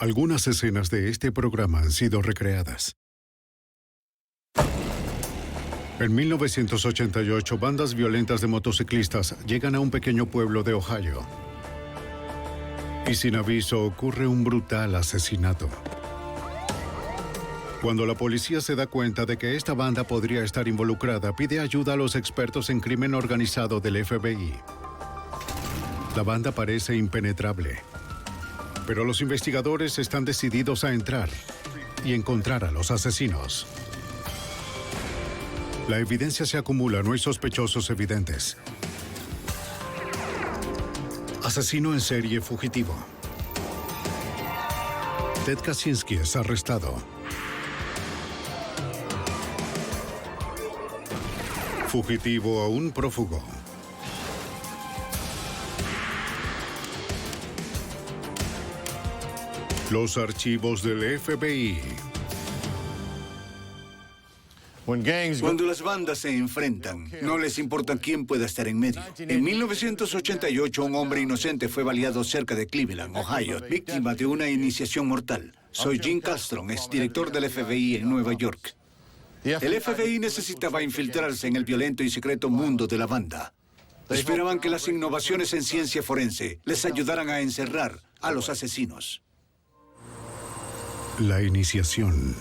Algunas escenas de este programa han sido recreadas. En 1988, bandas violentas de motociclistas llegan a un pequeño pueblo de Ohio. Y sin aviso ocurre un brutal asesinato. Cuando la policía se da cuenta de que esta banda podría estar involucrada, pide ayuda a los expertos en crimen organizado del FBI. La banda parece impenetrable, pero los investigadores están decididos a entrar y encontrar a los asesinos. La evidencia se acumula, no hay sospechosos evidentes. Asesino en serie fugitivo. Ted Kaczynski es arrestado. Fugitivo aún prófugo. Los archivos del FBI. Cuando las bandas se enfrentan, no les importa quién pueda estar en medio. En 1988, un hombre inocente fue baleado cerca de Cleveland, Ohio, víctima de una iniciación mortal. Soy Jim Castron, exdirector del FBI en Nueva York. El FBI necesitaba infiltrarse en el violento y secreto mundo de la banda. Esperaban que las innovaciones en ciencia forense les ayudaran a encerrar a los asesinos. La iniciación.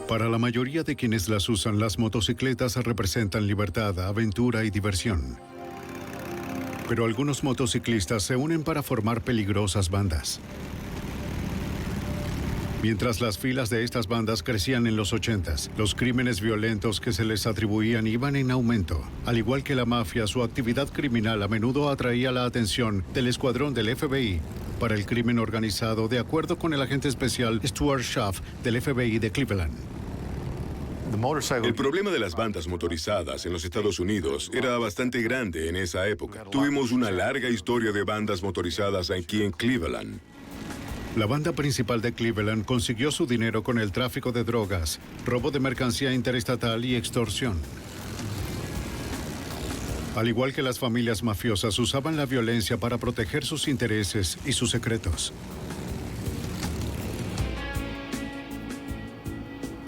Para la mayoría de quienes las usan, las motocicletas representan libertad, aventura y diversión. Pero algunos motociclistas se unen para formar peligrosas bandas. Mientras las filas de estas bandas crecían en los 80s, los crímenes violentos que se les atribuían iban en aumento. Al igual que la mafia, su actividad criminal a menudo atraía la atención del escuadrón del FBI para el crimen organizado, de acuerdo con el agente especial Stuart Schaff del FBI de Cleveland. El problema de las bandas motorizadas en los Estados Unidos era bastante grande en esa época. Tuvimos una larga historia de bandas motorizadas aquí en Cleveland. La banda principal de Cleveland consiguió su dinero con el tráfico de drogas, robo de mercancía interestatal y extorsión. Al igual que las familias mafiosas, usaban la violencia para proteger sus intereses y sus secretos.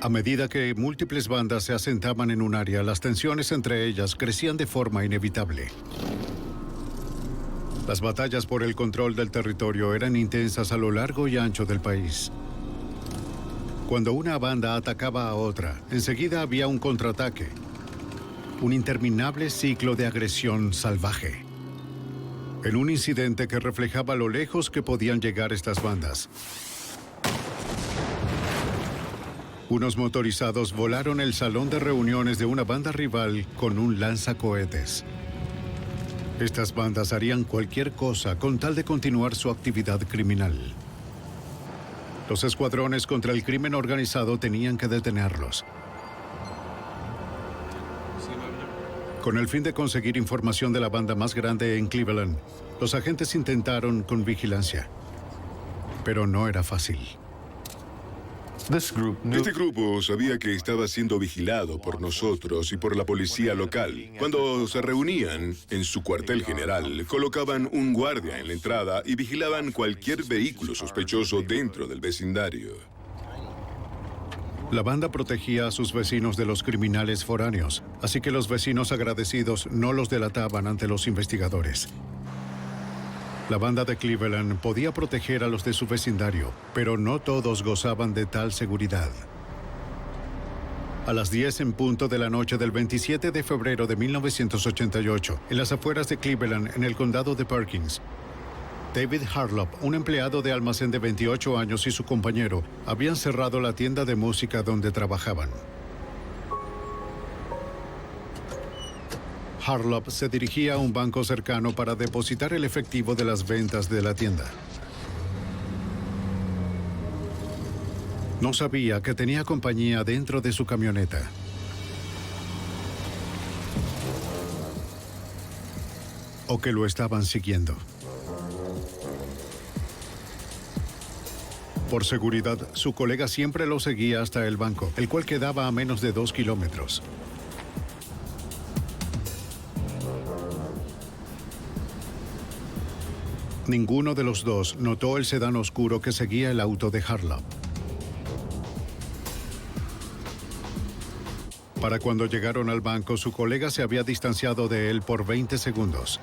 A medida que múltiples bandas se asentaban en un área, las tensiones entre ellas crecían de forma inevitable. Las batallas por el control del territorio eran intensas a lo largo y ancho del país. Cuando una banda atacaba a otra, enseguida había un contraataque. Un interminable ciclo de agresión salvaje. En un incidente que reflejaba lo lejos que podían llegar estas bandas. Unos motorizados volaron el salón de reuniones de una banda rival con un lanzacohetes. Estas bandas harían cualquier cosa con tal de continuar su actividad criminal. Los escuadrones contra el crimen organizado tenían que detenerlos. Con el fin de conseguir información de la banda más grande en Cleveland, los agentes intentaron con vigilancia. Pero no era fácil. Este grupo sabía que estaba siendo vigilado por nosotros y por la policía local. Cuando se reunían en su cuartel general, colocaban un guardia en la entrada y vigilaban cualquier vehículo sospechoso dentro del vecindario. La banda protegía a sus vecinos de los criminales foráneos, así que los vecinos agradecidos no los delataban ante los investigadores. La banda de Cleveland podía proteger a los de su vecindario, pero no todos gozaban de tal seguridad. A las 10 en punto de la noche del 27 de febrero de 1988, en las afueras de Cleveland, en el condado de Perkins, David Harlop, un empleado de almacén de 28 años, y su compañero habían cerrado la tienda de música donde trabajaban. Harlop se dirigía a un banco cercano para depositar el efectivo de las ventas de la tienda. No sabía que tenía compañía dentro de su camioneta. O que lo estaban siguiendo. Por seguridad, su colega siempre lo seguía hasta el banco, el cual quedaba a menos de 2 kilómetros. Ninguno de los dos notó el sedán oscuro que seguía el auto de Harlow. Para cuando llegaron al banco, su colega se había distanciado de él por 20 segundos.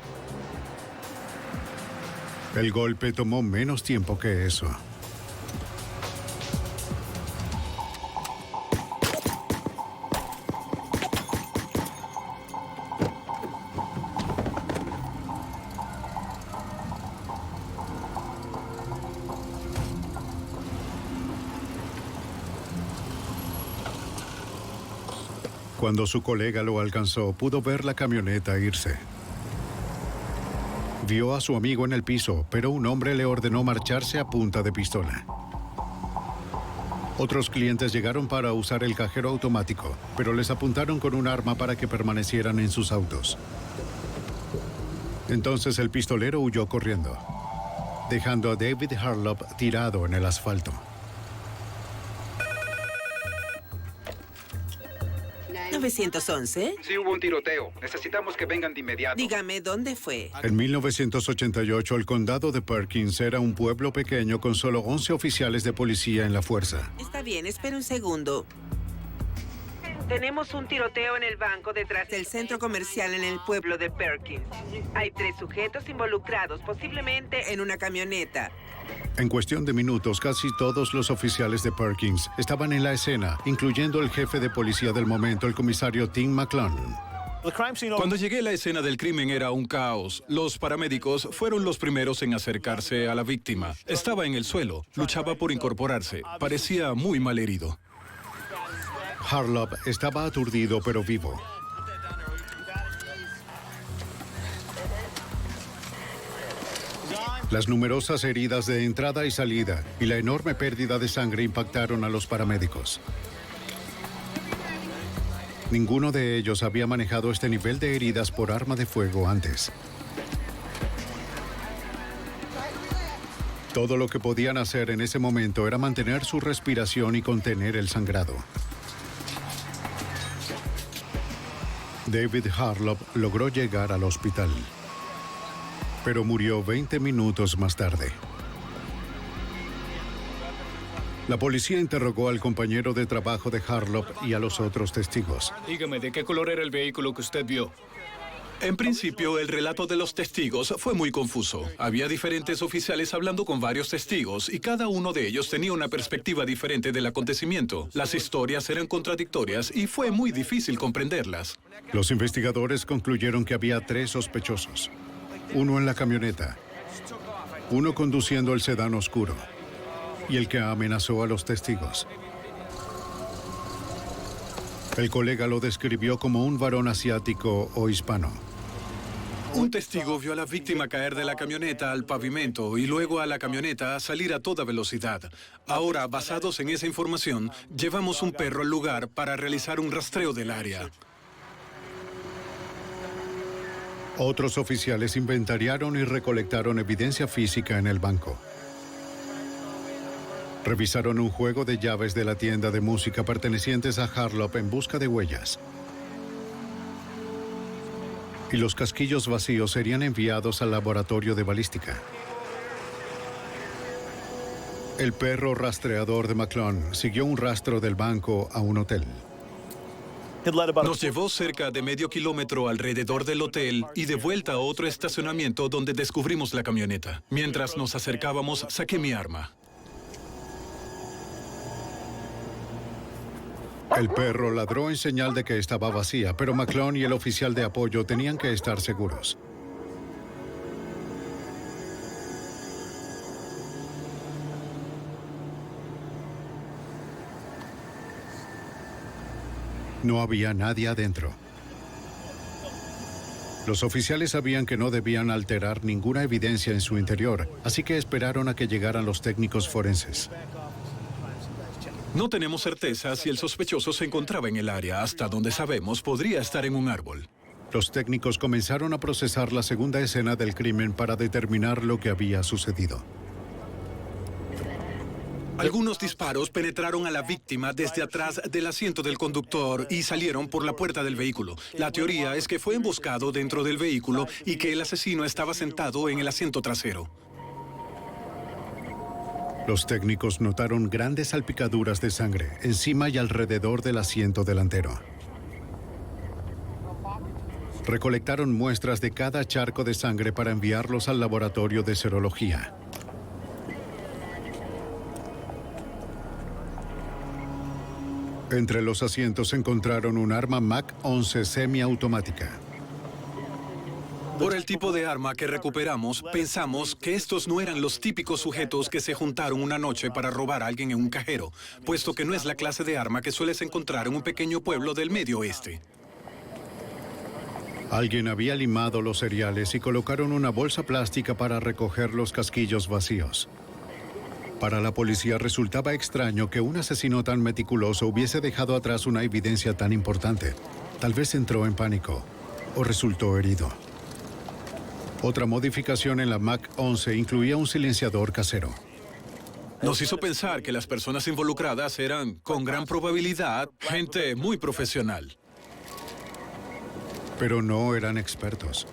El golpe tomó menos tiempo que eso. Cuando su colega lo alcanzó, pudo ver la camioneta irse. Vio a su amigo en el piso, pero un hombre le ordenó marcharse a punta de pistola. Otros clientes llegaron para usar el cajero automático, pero les apuntaron con un arma para que permanecieran en sus autos. Entonces el pistolero huyó corriendo, dejando a David Harlow tirado en el asfalto. 911. Sí, hubo un tiroteo. Necesitamos que vengan de inmediato. Dígame, ¿dónde fue? En 1988, el condado de Perkins era un pueblo pequeño con solo 11 oficiales de policía en la fuerza. Está bien, espera un segundo. Tenemos un tiroteo en el banco detrás del centro comercial en el pueblo de Perkins. Hay 3 sujetos involucrados, posiblemente en una camioneta. En cuestión de minutos, casi todos los oficiales de Perkins estaban en la escena, incluyendo el jefe de policía del momento, el comisario Tim McClone. Cuando llegué a la escena del crimen era un caos. Los paramédicos fueron los primeros en acercarse a la víctima. Estaba en el suelo, luchaba por incorporarse. Parecía muy mal herido. Harlow estaba aturdido pero vivo. Las numerosas heridas de entrada y salida y la enorme pérdida de sangre impactaron a los paramédicos. Ninguno de ellos había manejado este nivel de heridas por arma de fuego antes. Todo lo que podían hacer en ese momento era mantener su respiración y contener el sangrado. David Harlow logró llegar al hospital, pero murió 20 minutos más tarde. La policía interrogó al compañero de trabajo de Harlow y a los otros testigos. Dígame, ¿de qué color era el vehículo que usted vio? En principio, el relato de los testigos fue muy confuso. Había diferentes oficiales hablando con varios testigos y cada uno de ellos tenía una perspectiva diferente del acontecimiento. Las historias eran contradictorias y fue muy difícil comprenderlas. Los investigadores concluyeron que había 3 sospechosos. Uno en la camioneta, uno conduciendo el sedán oscuro y el que amenazó a los testigos. El colega lo describió como un varón asiático o hispano. Un testigo vio a la víctima caer de la camioneta al pavimento y luego a la camioneta salir a toda velocidad. Ahora, basados en esa información, llevamos un perro al lugar para realizar un rastreo del área. Otros oficiales inventariaron y recolectaron evidencia física en el banco. Revisaron un juego de llaves de la tienda de música pertenecientes a Harlow en busca de huellas. Y los casquillos vacíos serían enviados al laboratorio de balística. El perro rastreador de McClone siguió un rastro del banco a un hotel. Nos llevó cerca de medio kilómetro alrededor del hotel y de vuelta a otro estacionamiento donde descubrimos la camioneta. Mientras nos acercábamos, saqué mi arma. El perro ladró en señal de que estaba vacía, pero McClone y el oficial de apoyo tenían que estar seguros. No había nadie adentro. Los oficiales sabían que no debían alterar ninguna evidencia en su interior, así que esperaron a que llegaran los técnicos forenses. No tenemos certeza si el sospechoso se encontraba en el área. Hasta donde sabemos, podría estar en un árbol. Los técnicos comenzaron a procesar la segunda escena del crimen para determinar lo que había sucedido. Algunos disparos penetraron a la víctima desde atrás del asiento del conductor y salieron por la puerta del vehículo. La teoría es que fue emboscado dentro del vehículo y que el asesino estaba sentado en el asiento trasero. Los técnicos notaron grandes salpicaduras de sangre encima y alrededor del asiento delantero. Recolectaron muestras de cada charco de sangre para enviarlos al laboratorio de serología. Entre los asientos encontraron un arma MAC-11 semiautomática. Por el tipo de arma que recuperamos, pensamos que estos no eran los típicos sujetos que se juntaron una noche para robar a alguien en un cajero, puesto que no es la clase de arma que sueles encontrar en un pequeño pueblo del Medio Oeste. Alguien había limado los cereales y colocaron una bolsa plástica para recoger los casquillos vacíos. Para la policía resultaba extraño que un asesino tan meticuloso hubiese dejado atrás una evidencia tan importante. Tal vez entró en pánico o resultó herido. Otra modificación en la MAC-11 incluía un silenciador casero. Nos hizo pensar que las personas involucradas eran, con gran probabilidad, gente muy profesional. Pero no eran expertos.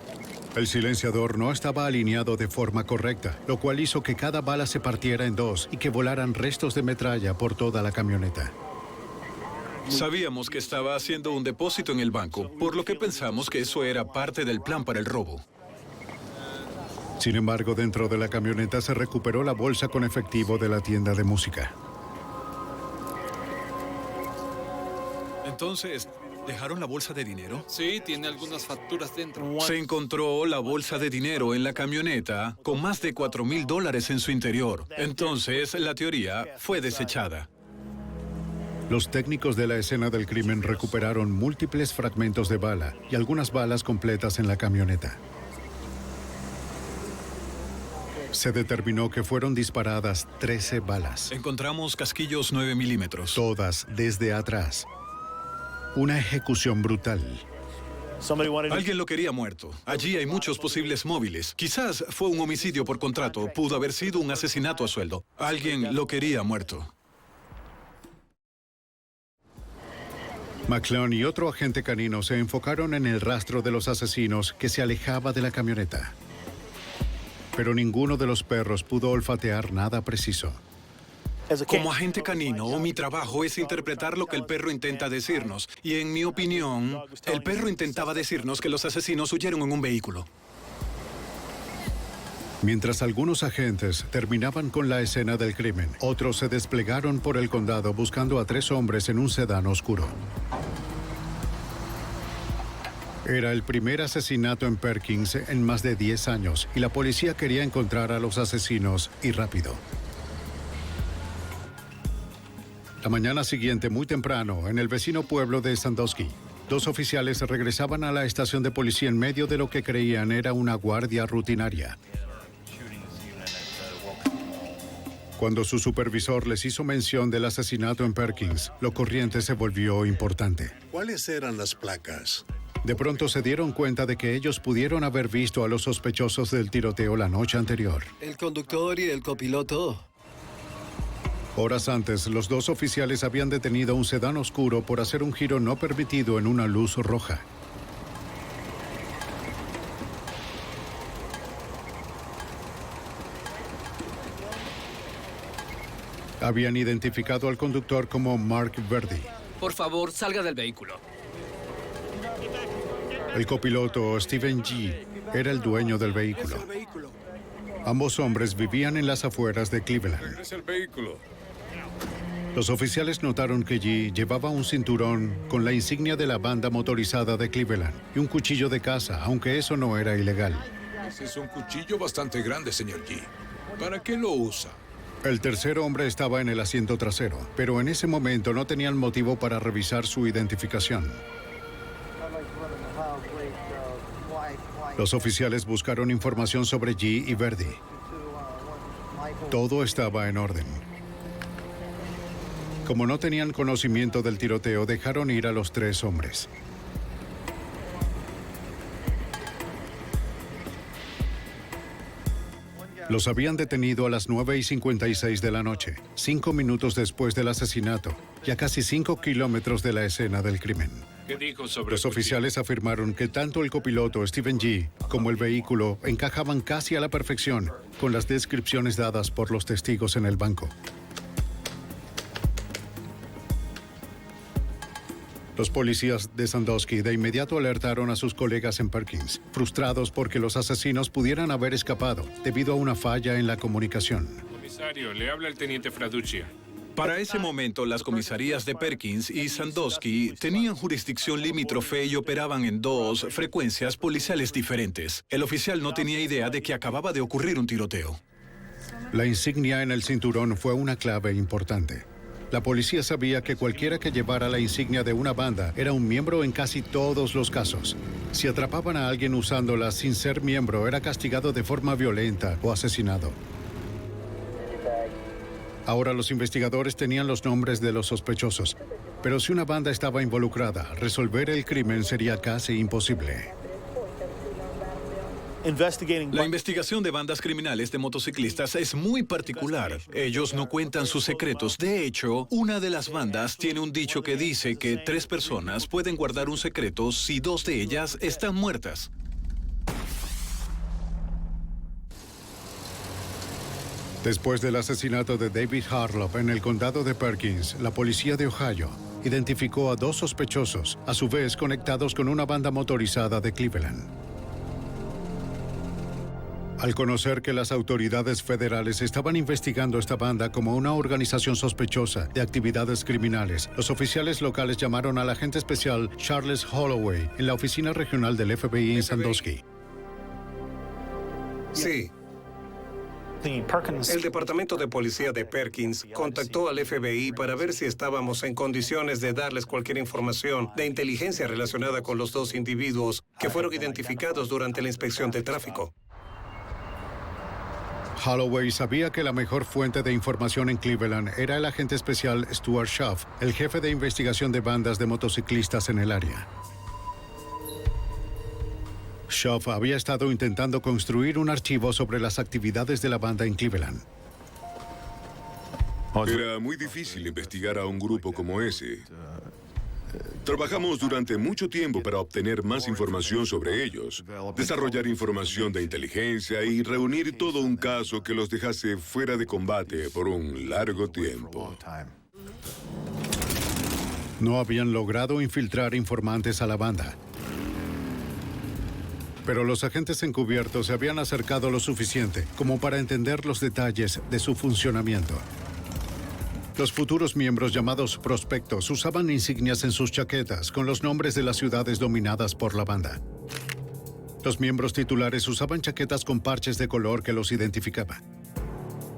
El silenciador no estaba alineado de forma correcta, lo cual hizo que cada bala se partiera en dos y que volaran restos de metralla por toda la camioneta. Sabíamos que estaba haciendo un depósito en el banco, por lo que pensamos que eso era parte del plan para el robo. Sin embargo, dentro de la camioneta se recuperó la bolsa con efectivo de la tienda de música. Entonces, ¿dejaron la bolsa de dinero? Sí, tiene algunas facturas dentro. Se encontró la bolsa de dinero en la camioneta con más de $4,000 en su interior. Entonces, la teoría fue desechada. Los técnicos de la escena del crimen recuperaron múltiples fragmentos de bala y algunas balas completas en la camioneta. Se determinó que fueron disparadas 13 balas. Encontramos casquillos 9 milímetros. Todas desde atrás. Una ejecución brutal. Alguien lo quería muerto. Allí hay muchos posibles móviles. Quizás fue un homicidio por contrato. Pudo haber sido un asesinato a sueldo. Alguien lo quería muerto. McClone y otro agente canino se enfocaron en el rastro de los asesinos que se alejaba de la camioneta. Pero ninguno de los perros pudo olfatear nada preciso. Como agente canino, mi trabajo es interpretar lo que el perro intenta decirnos. Y en mi opinión, el perro intentaba decirnos que los asesinos huyeron en un vehículo. Mientras algunos agentes terminaban con la escena del crimen, otros se desplegaron por el condado buscando a 3 hombres en un sedán oscuro. Era el primer asesinato en Perkins en más de 10 años y la policía quería encontrar a los asesinos y rápido. La mañana siguiente, muy temprano, en el vecino pueblo de Sandusky, 2 oficiales regresaban a la estación de policía en medio de lo que creían era una guardia rutinaria. Cuando su supervisor les hizo mención del asesinato en Perkins, lo corriente se volvió importante. ¿Cuáles eran las placas? De pronto se dieron cuenta de que ellos pudieron haber visto a los sospechosos del tiroteo la noche anterior. El conductor y el copiloto. Horas antes, los 2 oficiales habían detenido un sedán oscuro por hacer un giro no permitido en una luz roja. Habían identificado al conductor como Mark Verdi. Por favor, salga del vehículo. El copiloto, Steven G., era el dueño del vehículo. Ambos hombres vivían en las afueras de Cleveland. Regresa el vehículo. Los oficiales notaron que G. llevaba un cinturón con la insignia de la banda motorizada de Cleveland y un cuchillo de caza, aunque eso no era ilegal. Ese es un cuchillo bastante grande, señor G. ¿Para qué lo usa? El tercer hombre estaba en el asiento trasero, pero en ese momento no tenían motivo para revisar su identificación. Los oficiales buscaron información sobre G. y Verdi. Todo estaba en orden. Como no tenían conocimiento del tiroteo, dejaron ir a los 3 hombres. Los habían detenido a las 9:56 de la noche, 5 minutos después del asesinato y a casi 5 kilómetros de la escena del crimen. ¿Qué dijo sobre Los oficiales afirmaron que tanto el copiloto Stephen G. como el vehículo encajaban casi a la perfección con las descripciones dadas por los testigos en el banco. Los policías de Sandusky de inmediato alertaron a sus colegas en Perkins, frustrados porque los asesinos pudieran haber escapado debido a una falla en la comunicación. Comisario, le habla el teniente Fraduccia. Para ese momento, las comisarías de Perkins y Sandusky tenían jurisdicción limítrofe y operaban en dos frecuencias policiales diferentes. El oficial no tenía idea de que acababa de ocurrir un tiroteo. La insignia en el cinturón fue una clave importante. La policía sabía que cualquiera que llevara la insignia de una banda era un miembro en casi todos los casos. Si atrapaban a alguien usándola sin ser miembro, era castigado de forma violenta o asesinado. Ahora los investigadores tenían los nombres de los sospechosos, pero si una banda estaba involucrada, resolver el crimen sería casi imposible. La investigación de bandas criminales de motociclistas es muy particular. Ellos no cuentan sus secretos. De hecho, una de las bandas tiene un dicho que dice que 3 personas pueden guardar un secreto si 2 de ellas están muertas. Después del asesinato de David Harlow en el condado de Perkins, la policía de Ohio identificó a 2 sospechosos, a su vez conectados con una banda motorizada de Cleveland. Al conocer que las autoridades federales estaban investigando esta banda como una organización sospechosa de actividades criminales, los oficiales locales llamaron al agente especial Charles Holloway en la oficina regional del FBI en Sandusky. Sí. El Departamento de Policía de Perkins contactó al FBI para ver si estábamos en condiciones de darles cualquier información de inteligencia relacionada con los 2 individuos que fueron identificados durante la inspección de tráfico. Holloway sabía que la mejor fuente de información en Cleveland era el agente especial Stuart Schaff, el jefe de investigación de bandas de motociclistas en el área. Schaff había estado intentando construir un archivo sobre las actividades de la banda en Cleveland. Era muy difícil investigar a un grupo como ese. Trabajamos durante mucho tiempo para obtener más información sobre ellos, desarrollar información de inteligencia y reunir todo un caso que los dejase fuera de combate por un largo tiempo. No habían logrado infiltrar informantes a la banda, pero los agentes encubiertos se habían acercado lo suficiente como para entender los detalles de su funcionamiento. Los futuros miembros llamados prospectos usaban insignias en sus chaquetas con los nombres de las ciudades dominadas por la banda. Los miembros titulares usaban chaquetas con parches de color que los identificaban.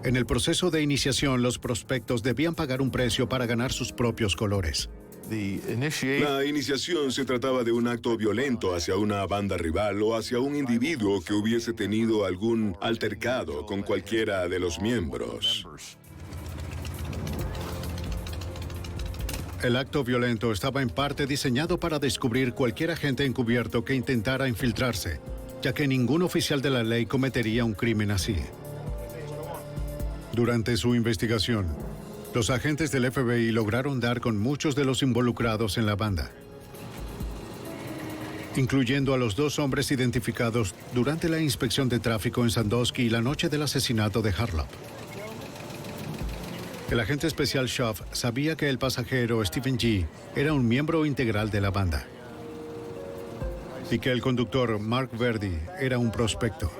En el proceso de iniciación, los prospectos debían pagar un precio para ganar sus propios colores. La iniciación se trataba de un acto violento hacia una banda rival o hacia un individuo que hubiese tenido algún altercado con cualquiera de los miembros. El acto violento estaba en parte diseñado para descubrir cualquier agente encubierto que intentara infiltrarse, ya que ningún oficial de la ley cometería un crimen así. Durante su investigación, los agentes del FBI lograron dar con muchos de los involucrados en la banda, incluyendo a los 2 hombres identificados durante la inspección de tráfico en Sandusky y la noche del asesinato de Harlow. El agente especial Schaff sabía que el pasajero Stephen G. era un miembro integral de la banda y que el conductor Mark Verdi era un prospecto.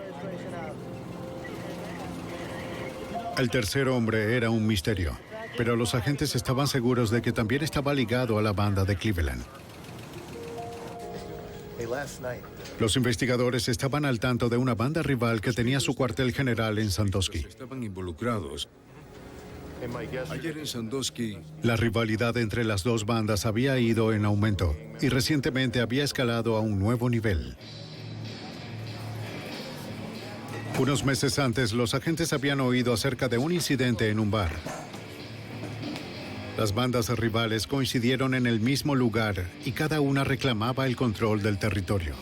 El tercer hombre era un misterio, pero los agentes estaban seguros de que también estaba ligado a la banda de Cleveland. Los investigadores estaban al tanto de una banda rival que tenía su cuartel general en Sandusky. Estaban involucrados. Ayer en Sandusky, La rivalidad entre las 2 bandas había ido en aumento y recientemente había escalado a un nuevo nivel. Unos meses antes, los agentes habían oído acerca de un incidente en un bar. Las bandas rivales coincidieron en el mismo lugar y cada una reclamaba el control del territorio.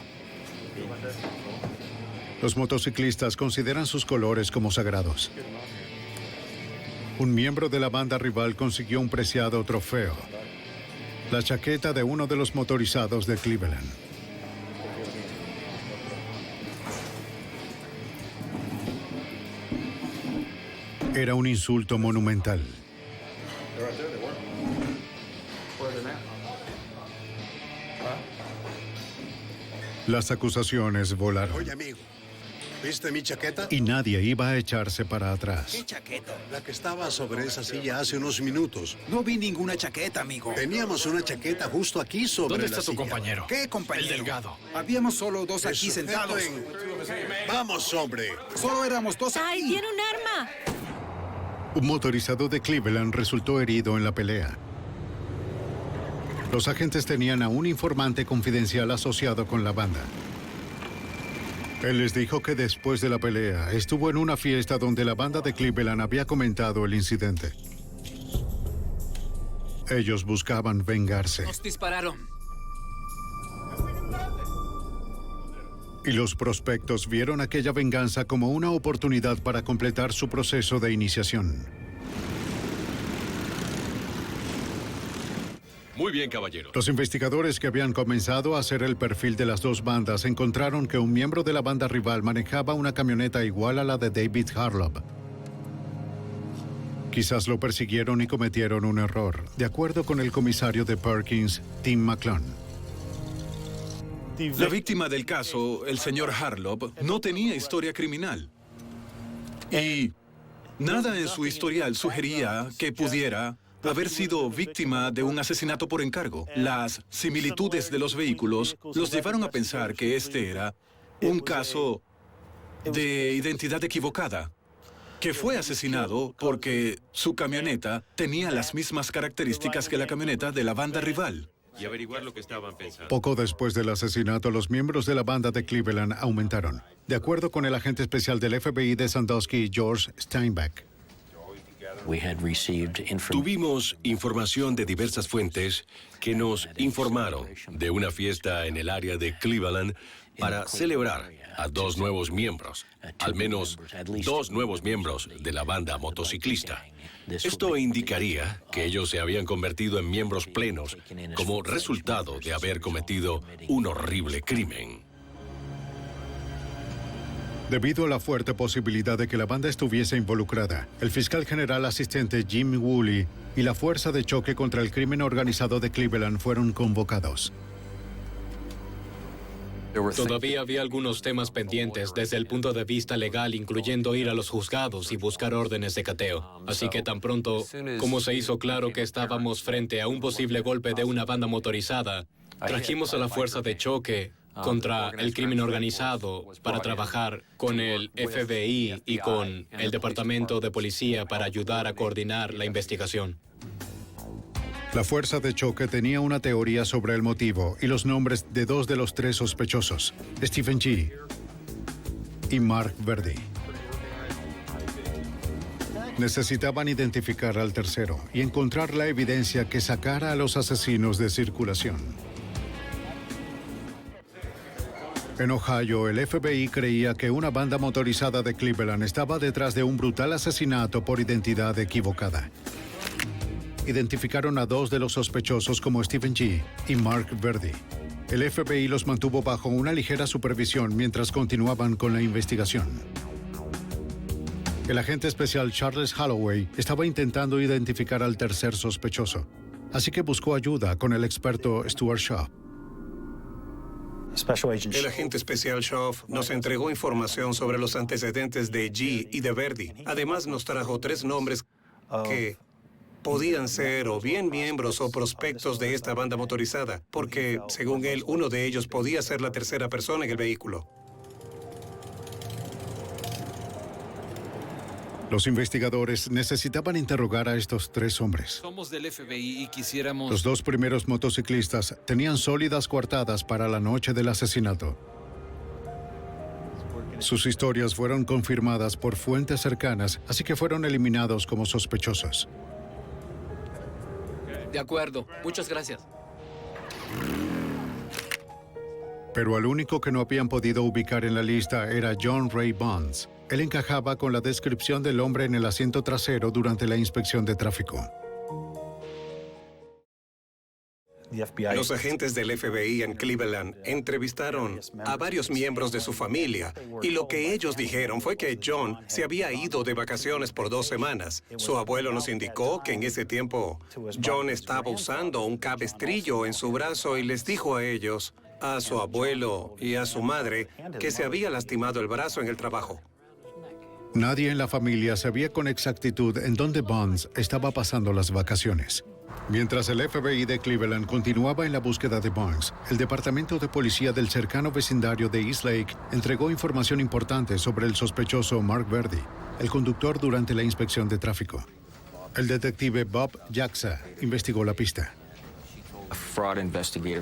Los motociclistas consideran sus colores como sagrados. Un miembro de la banda rival consiguió un preciado trofeo. La chaqueta de uno de los motorizados de Cleveland. Era un insulto monumental. Las acusaciones volaron. Oye, amigo, ¿viste mi chaqueta? Y nadie iba a echarse para atrás. ¿Qué chaqueta? La que estaba sobre esa silla hace unos minutos. No vi ninguna chaqueta, amigo. Teníamos una chaqueta justo aquí sobre ¿Dónde la está tu silla. compañero? ¿Qué compañero? El delgado. Habíamos solo dos aquí sujeto sentados. Vamos, hombre. Solo éramos dos aquí. ¡Ay, tiene un arma! Un motorizado de Cleveland resultó herido en la pelea. Los agentes tenían a un informante confidencial asociado con la banda. Él les dijo que después de la pelea estuvo en una fiesta donde la banda de Cleveland había comentado el incidente. Ellos buscaban vengarse. Nos dispararon. Y los prospectos vieron aquella venganza como una oportunidad para completar su proceso de iniciación. Muy bien, caballero. Los investigadores que habían comenzado a hacer el perfil de las dos bandas encontraron que un miembro de la banda rival manejaba una camioneta igual a la de David Harlow. Quizás lo persiguieron y cometieron un error, de acuerdo con el comisario de Perkins, Tim McClone. La víctima del caso, el señor Harlow, no tenía historia criminal. Y nada en su historial sugería que pudiera haber sido víctima de un asesinato por encargo. Las similitudes de los vehículos los llevaron a pensar que este era un caso de identidad equivocada, que fue asesinado porque su camioneta tenía las mismas características que la camioneta de la banda rival. Y averiguar lo que estaban pensando. Poco después del asesinato, los miembros de la banda de Cleveland aumentaron, de acuerdo con el agente especial del FBI de Sandusky, George Steinbeck. Tuvimos información de diversas fuentes que nos informaron de una fiesta en el área de Cleveland para celebrar a dos nuevos miembros, al menos dos nuevos miembros de la banda motociclista. Esto indicaría que ellos se habían convertido en miembros plenos como resultado de haber cometido un horrible crimen. Debido a la fuerte posibilidad de que la banda estuviese involucrada, el fiscal general asistente Jim Woolley y la Fuerza de Choque contra el Crimen Organizado de Cleveland fueron convocados. Todavía había algunos temas pendientes desde el punto de vista legal, incluyendo ir a los juzgados y buscar órdenes de cateo. Así que tan pronto como se hizo claro que estábamos frente a un posible golpe de una banda motorizada, trajimos a la Fuerza de Choque contra el crimen organizado para trabajar con el FBI y con el Departamento de Policía para ayudar a coordinar la investigación. La Fuerza de Choque tenía una teoría sobre el motivo y los nombres de dos de los tres sospechosos, Stephen G. y Mark Verdi. Necesitaban identificar al tercero y encontrar la evidencia que sacara a los asesinos de circulación. En Ohio, el FBI creía que una banda motorizada de Cleveland estaba detrás de un brutal asesinato por identidad equivocada. Identificaron a dos de los sospechosos como Stephen G. y Mark Verdi. El FBI los mantuvo bajo una ligera supervisión mientras continuaban con la investigación. El agente especial Charles Holloway estaba intentando identificar al tercer sospechoso, así que buscó ayuda con el experto Stuart Shaw. El agente especial Shaw nos entregó información sobre los antecedentes de G y de Verdi. Además, nos trajo tres nombres que podían ser o bien miembros o prospectos de esta banda motorizada, porque, según él, uno de ellos podía ser la tercera persona en el vehículo. Los investigadores necesitaban interrogar a estos tres hombres. Somos del FBI y quisiéramos... Los dos primeros motociclistas tenían sólidas coartadas para la noche del asesinato. Sus historias fueron confirmadas por fuentes cercanas, así que fueron eliminados como sospechosos. De acuerdo, muchas gracias. Pero el único que no habían podido ubicar en la lista era John Ray Bonds. Él encajaba con la descripción del hombre en el asiento trasero durante la inspección de tráfico. Los agentes del FBI en Cleveland entrevistaron a varios miembros de su familia y lo que ellos dijeron fue que John se había ido de vacaciones por 2 semanas. Su abuelo nos indicó que en ese tiempo John estaba usando un cabestrillo en su brazo y les dijo a ellos, a su abuelo y a su madre, que se había lastimado el brazo en el trabajo. Nadie en la familia sabía con exactitud en dónde Bonds estaba pasando las vacaciones. Mientras el FBI de Cleveland continuaba en la búsqueda de Bonds, el Departamento de Policía del cercano vecindario de East Lake entregó información importante sobre el sospechoso Mark Verdi, el conductor durante la inspección de tráfico. El detective Bob Jaxa investigó la pista.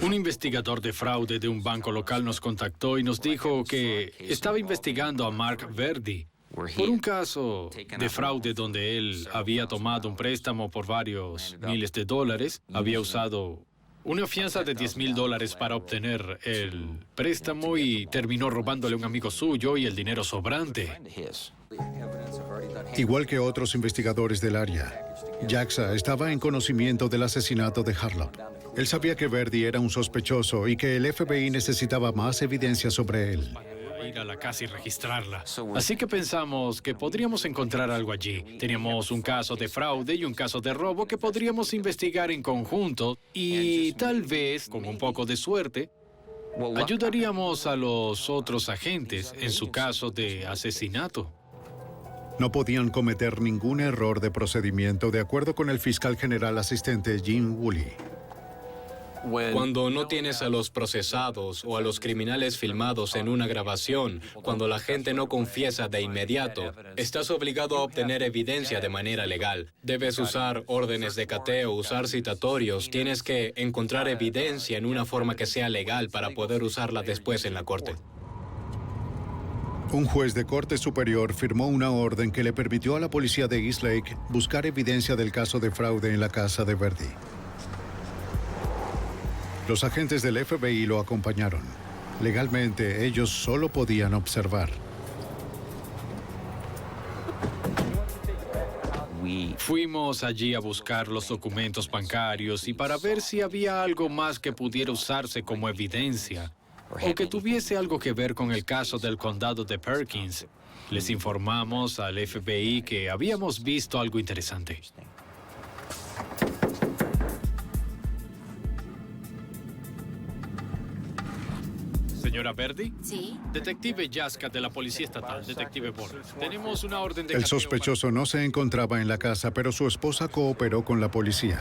Un investigador de fraude de un banco local nos contactó y nos dijo que estaba investigando a Mark Verdi por un caso de fraude donde él había tomado un préstamo por varios miles de dólares, había usado una fianza de $10,000 para obtener el préstamo y terminó robándole a un amigo suyo y el dinero sobrante. Igual que otros investigadores del área, Jaxa estaba en conocimiento del asesinato de Harlow. Él sabía que Verdi era un sospechoso y que el FBI necesitaba más evidencia sobre él. Ir a la casa y registrarla. Así que pensamos que podríamos encontrar algo allí. Teníamos un caso de fraude y un caso de robo que podríamos investigar en conjunto y tal vez, con un poco de suerte, ayudaríamos a los otros agentes en su caso de asesinato. No podían cometer ningún error de procedimiento, de acuerdo con el fiscal general asistente Jim Woolley. Cuando no tienes a los procesados o a los criminales filmados en una grabación, cuando la gente no confiesa de inmediato, estás obligado a obtener evidencia de manera legal. Debes usar órdenes de cateo, usar citatorios, tienes que encontrar evidencia en una forma que sea legal para poder usarla después en la corte. Un juez de corte superior firmó una orden que le permitió a la policía de East Lake buscar evidencia del caso de fraude en la casa de Verdi. Los agentes del FBI lo acompañaron. Legalmente, ellos solo podían observar. Fuimos allí a buscar los documentos bancarios y para ver si había algo más que pudiera usarse como evidencia o que tuviese algo que ver con el caso del condado de Perkins. Les informamos al FBI que habíamos visto algo interesante. Señora Verdi. Sí. Detective Jaska de la Policía Estatal, detective Borges. Tenemos una orden de El cateo sospechoso no se encontraba en la casa, pero su esposa cooperó con la policía.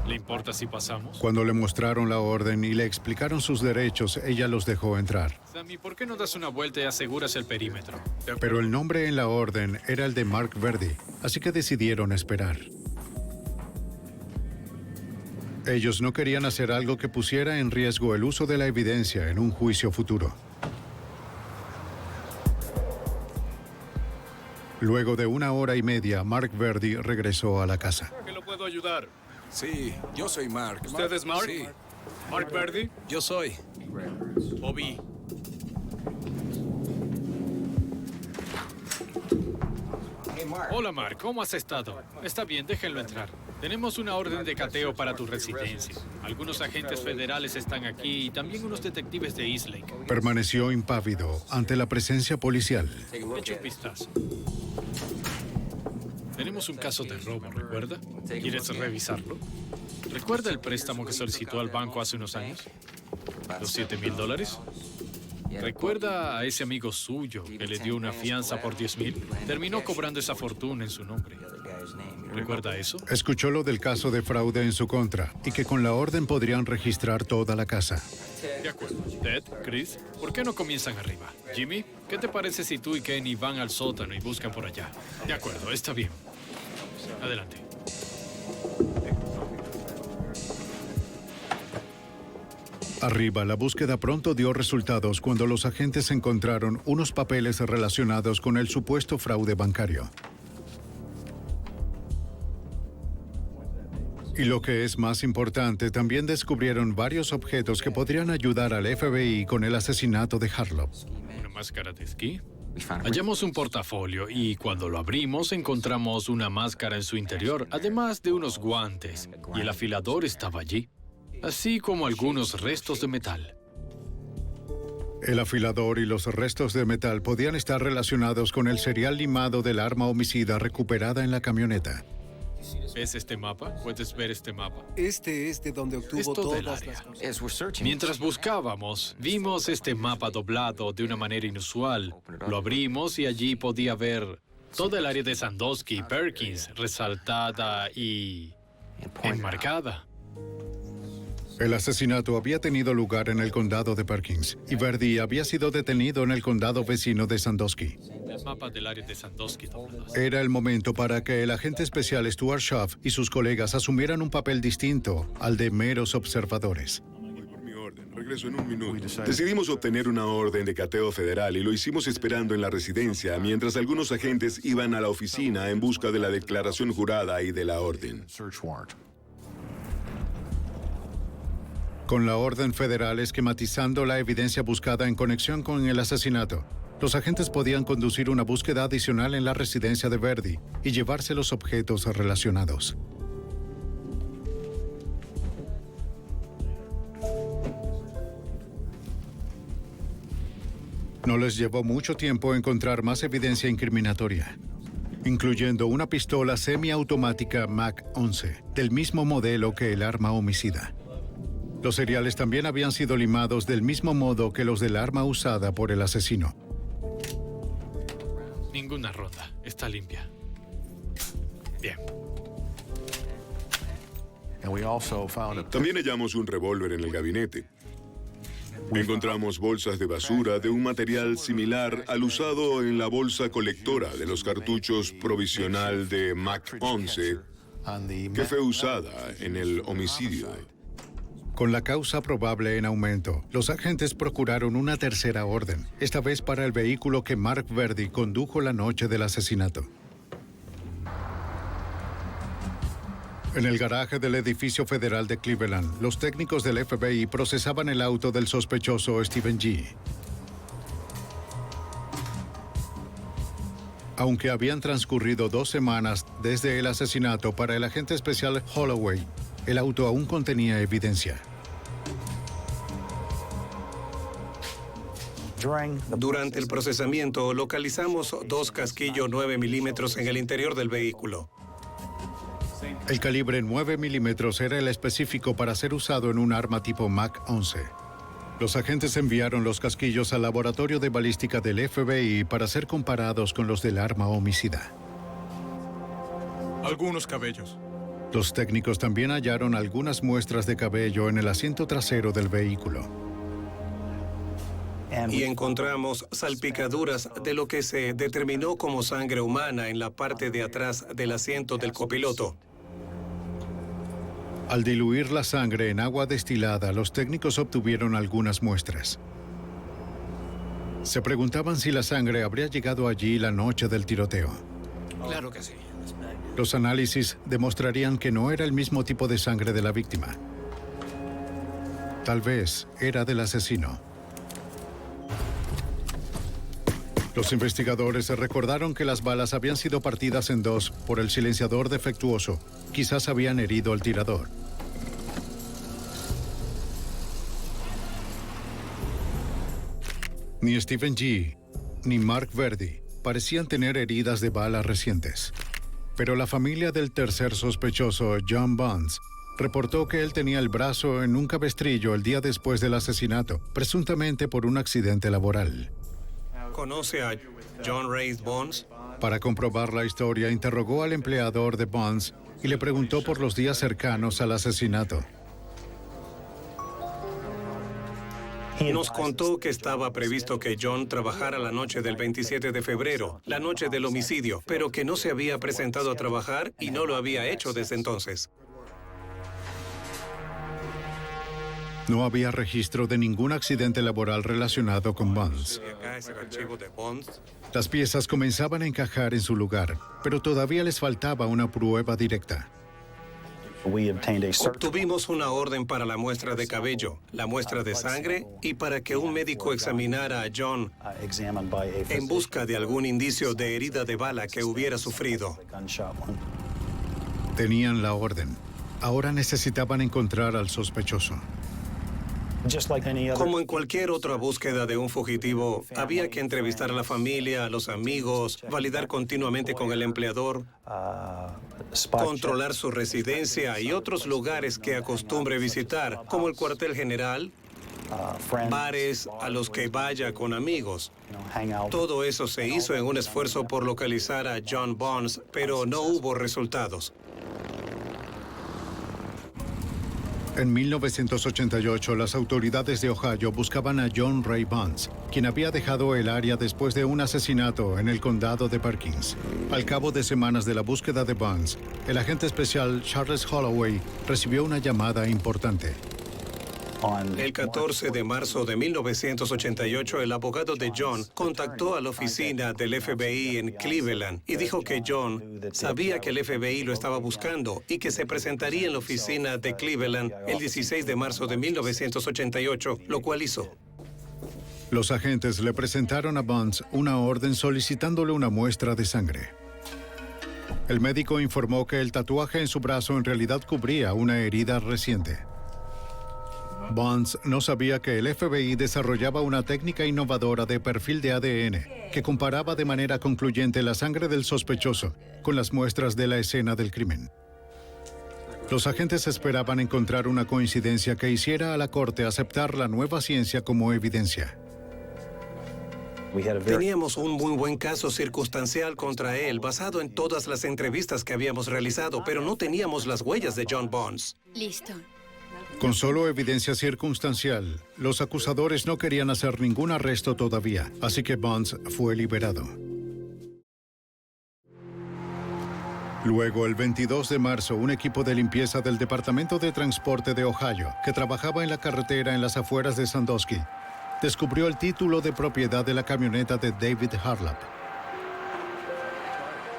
¿Le importa si pasamos? Cuando le mostraron la orden y le explicaron sus derechos, ella los dejó entrar. Sammy, ¿por qué no das una vuelta y aseguras el perímetro? Pero el nombre en la orden era el de Mark Verdi, así que decidieron esperar. Ellos no querían hacer algo que pusiera en riesgo el uso de la evidencia en un juicio futuro. Luego de 1 hora y media, Mark Verdi regresó a la casa. ¿Qué lo puedo ayudar? Sí, yo soy Mark. ¿Usted es Mark? Sí. ¿Mark Verdi? Yo soy. Bobby. Hola, Mark. ¿Cómo has estado? Está bien, déjenlo entrar. Tenemos una orden de cateo para tu residencia. Algunos agentes federales están aquí y también unos detectives de East Lake. Permaneció impávido ante la presencia policial. Echa un vistazo. Tenemos un caso de robo, ¿recuerda? ¿Quieres revisarlo? ¿Recuerda el préstamo que solicitó al banco hace unos años? ¿Los $7,000? ¿Recuerda a ese amigo suyo que le dio una fianza por $10,000? Terminó cobrando esa fortuna en su nombre. ¿Recuerda eso? Escuchó lo del caso de fraude en su contra y que con la orden podrían registrar toda la casa. De acuerdo. Ted, Chris, ¿por qué no comienzan arriba? Jimmy, ¿qué te parece si tú y Kenny van al sótano y buscan por allá? De acuerdo, está bien. Adelante. Arriba, la búsqueda pronto dio resultados cuando los agentes encontraron unos papeles relacionados con el supuesto fraude bancario. Y lo que es más importante, también descubrieron varios objetos que podrían ayudar al FBI con el asesinato de Harlow. ¿Una máscara de esquí? Hallamos un portafolio y cuando lo abrimos encontramos una máscara en su interior, además de unos guantes, y el afilador estaba allí, así como algunos restos de metal. El afilador y los restos de metal podían estar relacionados con el serial limado del arma homicida recuperada en la camioneta. ¿Ves este mapa? ¿Puedes ver este mapa? Este es de donde obtuvo Es todo el todas área. las cosas. Mientras buscábamos, vimos este mapa doblado de una manera inusual. Lo abrimos y allí podía ver toda el área de Sandusky, Perkins, resaltada y enmarcada. El asesinato había tenido lugar en el condado de Perkins y Verdi había sido detenido en el condado vecino de Sandusky. El mapa del área de Sandusky dobladas. Era el momento para que el agente especial Stuart Schaff y sus colegas asumieran un papel distinto al de meros observadores. Por mi orden, regreso en un minuto. Decidimos obtener una orden de cateo federal y lo hicimos esperando en la residencia mientras algunos agentes iban a la oficina en busca de la declaración jurada y de la orden. Con la orden federal esquematizando la evidencia buscada en conexión con el asesinato, los agentes podían conducir una búsqueda adicional en la residencia de Verdi y llevarse los objetos relacionados. No les llevó mucho tiempo encontrar más evidencia incriminatoria, incluyendo una pistola semiautomática MAC-11, del mismo modelo que el arma homicida. Los cereales también habían sido limados del mismo modo que los del arma usada por el asesino. Ninguna ronda. Está limpia. Bien. También hallamos un revólver en el gabinete. Encontramos bolsas de basura de un material similar al usado en la bolsa colectora de los cartuchos provisional de MAC-11 que fue usada en el homicidio. Con la causa probable en aumento, los agentes procuraron una tercera orden, esta vez para el vehículo que Mark Verdi condujo la noche del asesinato. En el garaje del edificio federal de Cleveland, los técnicos del FBI procesaban el auto del sospechoso Stephen G. Aunque habían transcurrido 2 semanas desde el asesinato para el agente especial Holloway, el auto aún contenía evidencia. Durante el procesamiento, localizamos 2 casquillos 9 milímetros en el interior del vehículo. El calibre 9 milímetros era el específico para ser usado en un arma tipo MAC-11. Los agentes enviaron los casquillos al laboratorio de balística del FBI para ser comparados con los del arma homicida. Algunos cabellos. Los técnicos también hallaron algunas muestras de cabello en el asiento trasero del vehículo. Y encontramos salpicaduras de lo que se determinó como sangre humana en la parte de atrás del asiento del copiloto. Al diluir la sangre en agua destilada, los técnicos obtuvieron algunas muestras. Se preguntaban si la sangre habría llegado allí la noche del tiroteo. Claro que sí. Los análisis demostrarían que no era el mismo tipo de sangre de la víctima. Tal vez era del asesino. Los investigadores recordaron que las balas habían sido partidas en 2 por el silenciador defectuoso. Quizás habían herido al tirador. Ni Stephen G. ni Mark Verdi parecían tener heridas de bala recientes. Pero la familia del tercer sospechoso, John Bonds, reportó que él tenía el brazo en un cabestrillo el día después del asesinato, presuntamente por un accidente laboral. ¿Conoce a John Rhys Bonds? Para comprobar la historia, interrogó al empleador de Bonds y le preguntó por los días cercanos al asesinato. Nos contó que estaba previsto que John trabajara la noche del 27 de febrero, la noche del homicidio, pero que no se había presentado a trabajar y no lo había hecho desde entonces. No había registro de ningún accidente laboral relacionado con Bonds. Las piezas comenzaban a encajar en su lugar, pero todavía les faltaba una prueba directa. Obtuvimos una orden para la muestra de cabello, la muestra de sangre y para que un médico examinara a John en busca de algún indicio de herida de bala que hubiera sufrido. Tenían la orden. Ahora necesitaban encontrar al sospechoso. Como en cualquier otra búsqueda de un fugitivo, había que entrevistar a la familia, a los amigos, validar continuamente con el empleador, controlar su residencia y otros lugares que acostumbre visitar, como el cuartel general, bares a los que vaya con amigos. Todo eso se hizo en un esfuerzo por localizar a John Bonds, pero no hubo resultados. En 1988, las autoridades de Ohio buscaban a John Ray Bonds, quien había dejado el área después de un asesinato en el condado de Perkins. Al cabo de semanas de la búsqueda de Bonds, el agente especial Charles Holloway recibió una llamada importante. El 14 de marzo de 1988, el abogado de John contactó a la oficina del FBI en Cleveland y dijo que John sabía que el FBI lo estaba buscando y que se presentaría en la oficina de Cleveland el 16 de marzo de 1988, lo cual hizo. Los agentes le presentaron a Bonds una orden solicitándole una muestra de sangre. El médico informó que el tatuaje en su brazo en realidad cubría una herida reciente. Bonds no sabía que el FBI desarrollaba una técnica innovadora de perfil de ADN que comparaba de manera concluyente la sangre del sospechoso con las muestras de la escena del crimen. Los agentes esperaban encontrar una coincidencia que hiciera a la corte aceptar la nueva ciencia como evidencia. Teníamos un muy buen caso circunstancial contra él, basado en todas las entrevistas que habíamos realizado, pero no teníamos las huellas de John Bonds. Listo. Con solo evidencia circunstancial, los acusadores no querían hacer ningún arresto todavía, así que Bonds fue liberado. Luego, el 22 de marzo, un equipo de limpieza del Departamento de Transporte de Ohio, que trabajaba en la carretera en las afueras de Sandusky, descubrió el título de propiedad de la camioneta de David Harlap.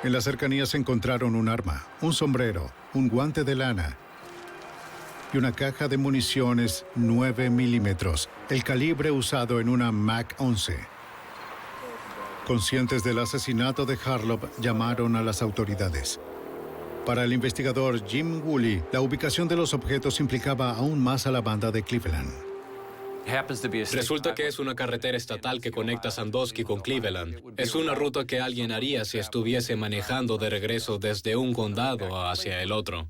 En las cercanías encontraron un arma, un sombrero, un guante de lana y una caja de municiones 9 milímetros, el calibre usado en una MAC-11. Conscientes del asesinato de Harlap, llamaron a las autoridades. Para el investigador Jim Woolley, la ubicación de los objetos implicaba aún más a la banda de Cleveland. Resulta que es una carretera estatal que conecta Sandusky con Cleveland. Es una ruta que alguien haría si estuviese manejando de regreso desde un condado hacia el otro.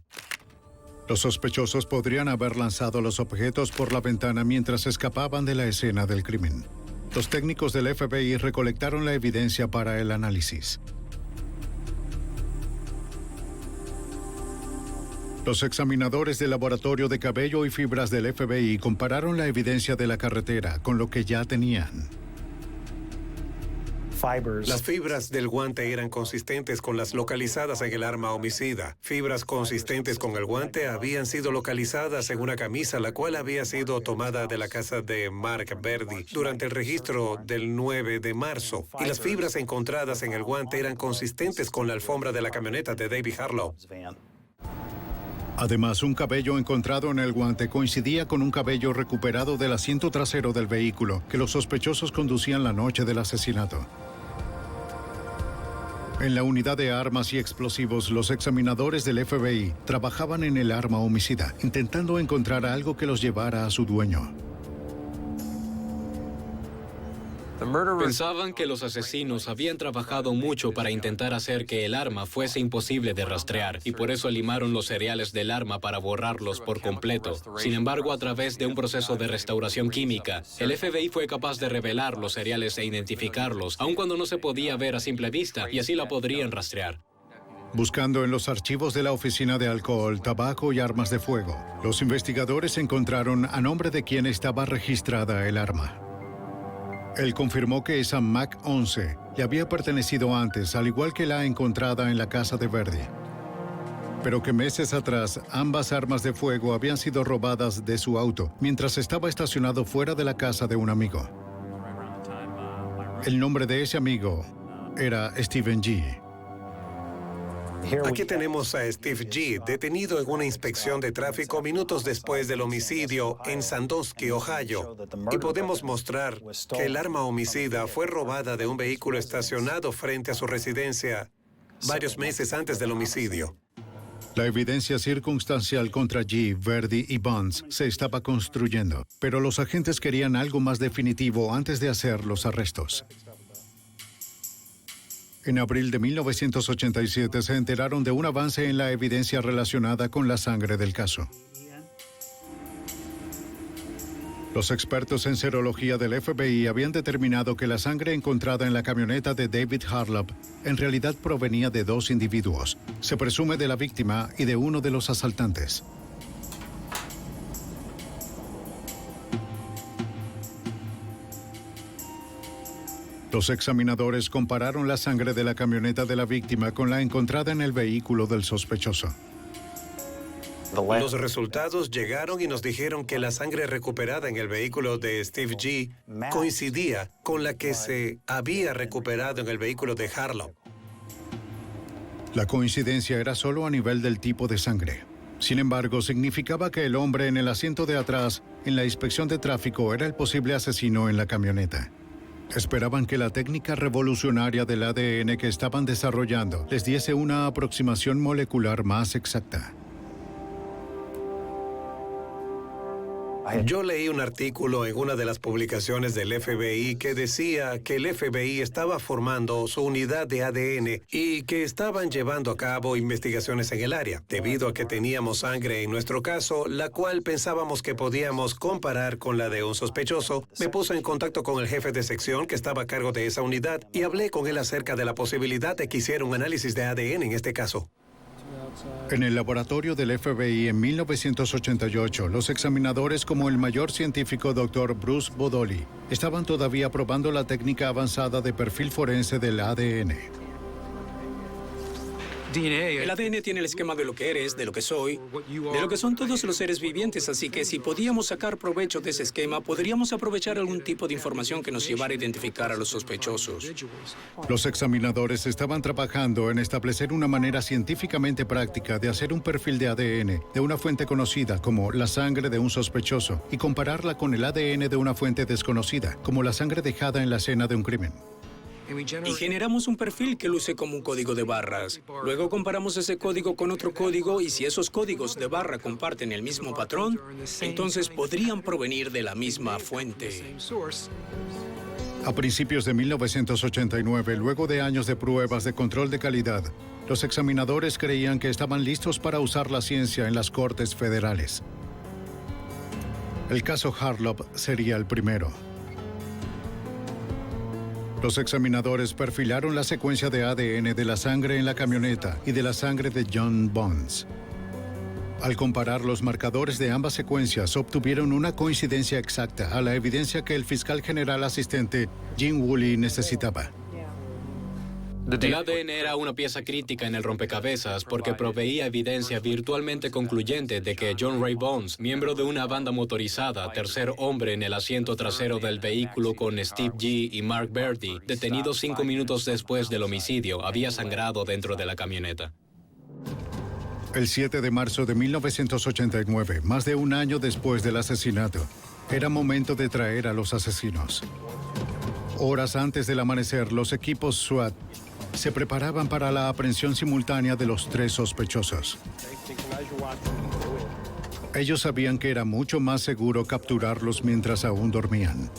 Los sospechosos podrían haber lanzado los objetos por la ventana mientras escapaban de la escena del crimen. Los técnicos del FBI recolectaron la evidencia para el análisis. Los examinadores del laboratorio de cabello y fibras del FBI compararon la evidencia de la carretera con lo que ya tenían. Las fibras del guante eran consistentes con las localizadas en el arma homicida. Fibras consistentes con el guante habían sido localizadas en una camisa, la cual había sido tomada de la casa de Mark Verdi durante el registro del 9 de marzo. Y las fibras encontradas en el guante eran consistentes con la alfombra de la camioneta de David Harlap. Además, un cabello encontrado en el guante coincidía con un cabello recuperado del asiento trasero del vehículo que los sospechosos conducían la noche del asesinato. En la unidad de armas y explosivos, los examinadores del FBI trabajaban en el arma homicida, intentando encontrar algo que los llevara a su dueño. Pensaban que los asesinos habían trabajado mucho para intentar hacer que el arma fuese imposible de rastrear, y por eso limaron los cereales del arma para borrarlos por completo. Sin embargo, a través de un proceso de restauración química, el FBI fue capaz de revelar los cereales e identificarlos, aun cuando no se podía ver a simple vista, y así la podrían rastrear. Buscando en los archivos de la Oficina de Alcohol, Tabaco y Armas de Fuego, los investigadores encontraron a nombre de quién estaba registrada el arma. Él confirmó que esa MAC-11 le había pertenecido antes, al igual que la encontrada en la casa de Verdi. Pero que meses atrás, ambas armas de fuego habían sido robadas de su auto, mientras estaba estacionado fuera de la casa de un amigo. El nombre de ese amigo era Stephen G. Aquí tenemos a Steve G., detenido en una inspección de tráfico minutos después del homicidio en Sandusky, Ohio. Y podemos mostrar que el arma homicida fue robada de un vehículo estacionado frente a su residencia varios meses antes del homicidio. La evidencia circunstancial contra G., Verdi y Bonds se estaba construyendo, pero los agentes querían algo más definitivo antes de hacer los arrestos. En abril de 1987 se enteraron de un avance en la evidencia relacionada con la sangre del caso. Los expertos en serología del FBI habían determinado que la sangre encontrada en la camioneta de David Harlop en realidad provenía de dos individuos. Se presume de la víctima y de uno de los asaltantes. Los examinadores compararon la sangre de la camioneta de la víctima con la encontrada en el vehículo del sospechoso. Los resultados llegaron y nos dijeron que la sangre recuperada en el vehículo de Steve G. coincidía con la que se había recuperado en el vehículo de Harlop. La coincidencia era solo a nivel del tipo de sangre. Sin embargo, significaba que el hombre en el asiento de atrás, en la inspección de tráfico, era el posible asesino en la camioneta. Esperaban que la técnica revolucionaria del ADN que estaban desarrollando les diese una aproximación molecular más exacta. Yo leí un artículo en una de las publicaciones del FBI que decía que el FBI estaba formando su unidad de ADN y que estaban llevando a cabo investigaciones en el área, debido a que teníamos sangre en nuestro caso, la cual pensábamos que podíamos comparar con la de un sospechoso. Me puse en contacto con el jefe de sección que estaba a cargo de esa unidad y hablé con él acerca de la posibilidad de que hiciera un análisis de ADN en este caso. En el laboratorio del FBI en 1988, los examinadores como el mayor científico Dr. Bruce Bodoli estaban todavía probando la técnica avanzada de perfil forense del ADN. El ADN tiene el esquema de lo que eres, de lo que soy, de lo que son todos los seres vivientes, así que si podíamos sacar provecho de ese esquema, podríamos aprovechar algún tipo de información que nos llevara a identificar a los sospechosos. Los examinadores estaban trabajando en establecer una manera científicamente práctica de hacer un perfil de ADN de una fuente conocida, como la sangre de un sospechoso, y compararla con el ADN de una fuente desconocida, como la sangre dejada en la escena de un crimen. Y generamos un perfil que luce como un código de barras. Luego comparamos ese código con otro código y si esos códigos de barra comparten el mismo patrón, entonces podrían provenir de la misma fuente. A principios de 1989, luego de años de pruebas de control de calidad, los examinadores creían que estaban listos para usar la ciencia en las cortes federales. El caso Harlop sería el primero. Los examinadores perfilaron la secuencia de ADN de la sangre en la camioneta y de la sangre de John Bonds. Al comparar los marcadores de ambas secuencias, obtuvieron una coincidencia exacta a la evidencia que el fiscal general asistente Jim Woolley necesitaba. El ADN era una pieza crítica en el rompecabezas porque proveía evidencia virtualmente concluyente de que John Ray Bonds, miembro de una banda motorizada, tercer hombre en el asiento trasero del vehículo con Steve G. y Mark Verdi, detenido 5 minutos después del homicidio, había sangrado dentro de la camioneta. El 7 de marzo de 1989, más de un año después del asesinato, era momento de traer a los asesinos. Horas antes del amanecer, los equipos SWAT se preparaban para la aprehensión simultánea de los 3 sospechosos. Ellos sabían que era mucho más seguro capturarlos mientras aún dormían.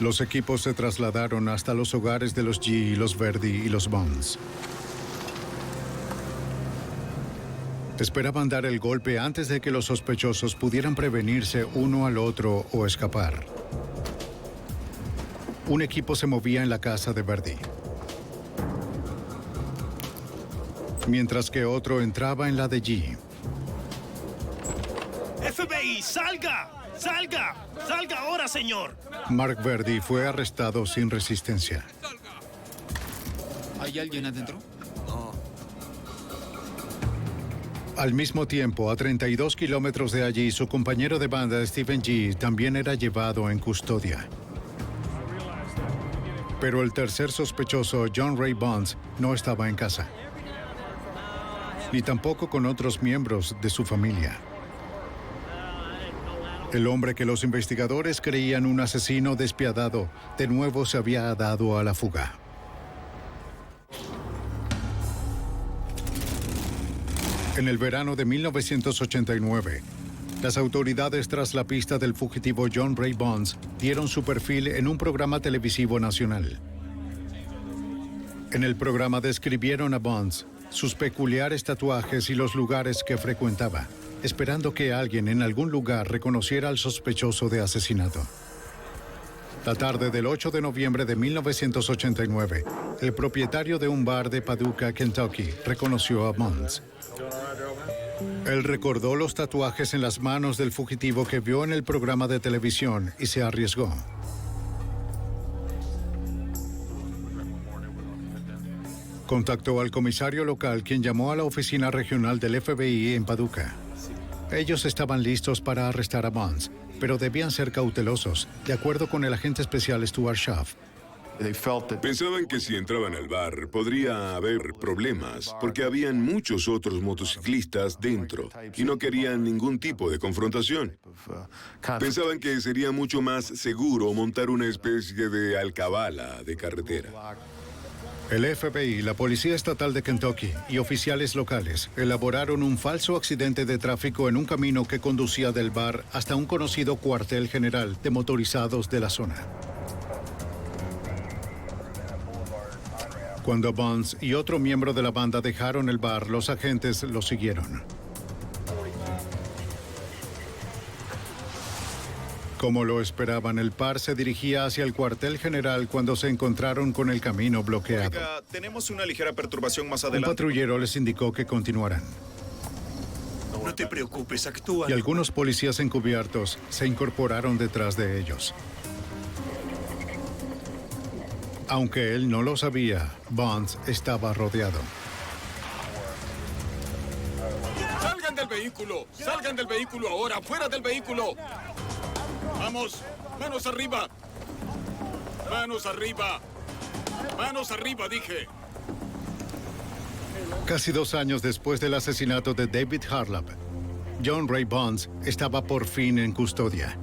Los equipos se trasladaron hasta los hogares de los G y los Verdi y los Bonds. Esperaban dar el golpe antes de que los sospechosos pudieran prevenirse uno al otro o escapar. Un equipo se movía en la casa de Verdi, mientras que otro entraba en la de G. ¡FBI, salga! ¡Salga! ¡Salga ahora, señor! Mark Verdi fue arrestado sin resistencia. ¿Hay alguien adentro? Al mismo tiempo, a 32 kilómetros de allí, su compañero de banda, Stephen G., también era llevado en custodia. Pero el tercer sospechoso, John Ray Bonds, no estaba en casa. Ni tampoco con otros miembros de su familia. El hombre que los investigadores creían un asesino despiadado, de nuevo se había dado a la fuga. En el verano de 1989, las autoridades tras la pista del fugitivo John Ray Bonds dieron su perfil en un programa televisivo nacional. En el programa describieron a Bonds, sus peculiares tatuajes y los lugares que frecuentaba, esperando que alguien en algún lugar reconociera al sospechoso de asesinato. La tarde del 8 de noviembre de 1989, el propietario de un bar de Paducah, Kentucky, reconoció a Bonds. Él recordó los tatuajes en las manos del fugitivo que vio en el programa de televisión y se arriesgó. Contactó al comisario local, quien llamó a la oficina regional del FBI en Paducah. Ellos estaban listos para arrestar a Bonds, pero debían ser cautelosos, de acuerdo con el agente especial Stuart Schaff. Pensaban que si entraban al bar podría haber problemas, porque habían muchos otros motociclistas dentro y no querían ningún tipo de confrontación. Pensaban que sería mucho más seguro montar una especie de alcabala de carretera. El FBI, la Policía Estatal de Kentucky y oficiales locales elaboraron un falso accidente de tráfico en un camino que conducía del bar hasta un conocido cuartel general de motorizados de la zona. Cuando Bonds y otro miembro de la banda dejaron el bar, los agentes los siguieron. Como lo esperaban, el par se dirigía hacia el cuartel general cuando se encontraron con el camino bloqueado. Oiga, tenemos una ligera perturbación más Un adelante. patrullero les indicó que continuaran. No te preocupes, actúa. Y algunos policías encubiertos se incorporaron detrás de ellos. Aunque él no lo sabía, Bonds estaba rodeado. ¡Salgan del vehículo! ¡Salgan del vehículo ahora! ¡Fuera del vehículo! ¡Vamos! ¡Manos arriba! ¡Manos arriba! ¡Manos arriba, dije! Casi 2 años después del asesinato de David Harlap, John Ray Bonds estaba por fin en custodia.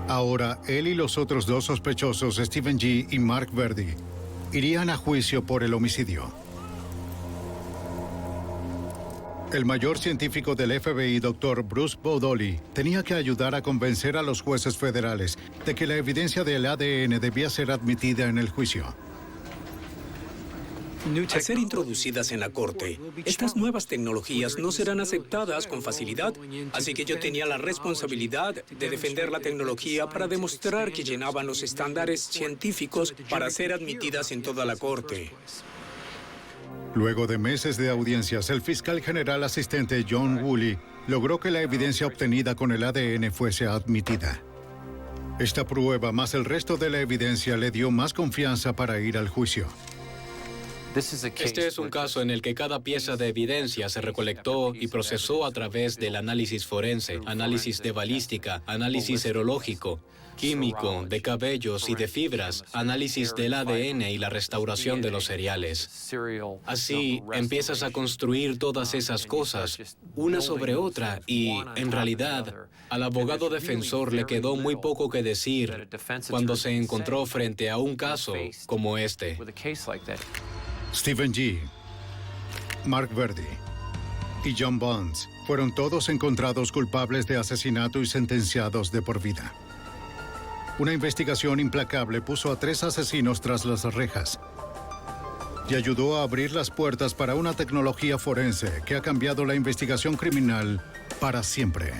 Ahora, él y los otros 2 sospechosos, Stephen G. y Mark Verdi, irían a juicio por el homicidio. El mayor científico del FBI, Dr. Bruce Bodoli, tenía que ayudar a convencer a los jueces federales de que la evidencia del ADN debía ser admitida en el juicio. Al ser introducidas en la corte, estas nuevas tecnologías no serán aceptadas con facilidad, así que yo tenía la responsabilidad de defender la tecnología para demostrar que llenaban los estándares científicos para ser admitidas en toda la corte. Luego de meses de audiencias, el fiscal general asistente John Woolley logró que la evidencia obtenida con el ADN fuese admitida. Esta prueba, más el resto de la evidencia, le dio más confianza para ir al juicio. Este es un caso en el que cada pieza de evidencia se recolectó y procesó a través del análisis forense, análisis de balística, análisis serológico, químico, de cabellos y de fibras, análisis del ADN y la restauración de los cereales. Así, empiezas a construir todas esas cosas, una sobre otra, y, en realidad, al abogado defensor le quedó muy poco que decir cuando se encontró frente a un caso como este. Stephen G., Mark Verdi y John Bonds fueron todos encontrados culpables de asesinato y sentenciados de por vida. Una investigación implacable puso a 3 asesinos tras las rejas y ayudó a abrir las puertas para una tecnología forense que ha cambiado la investigación criminal para siempre.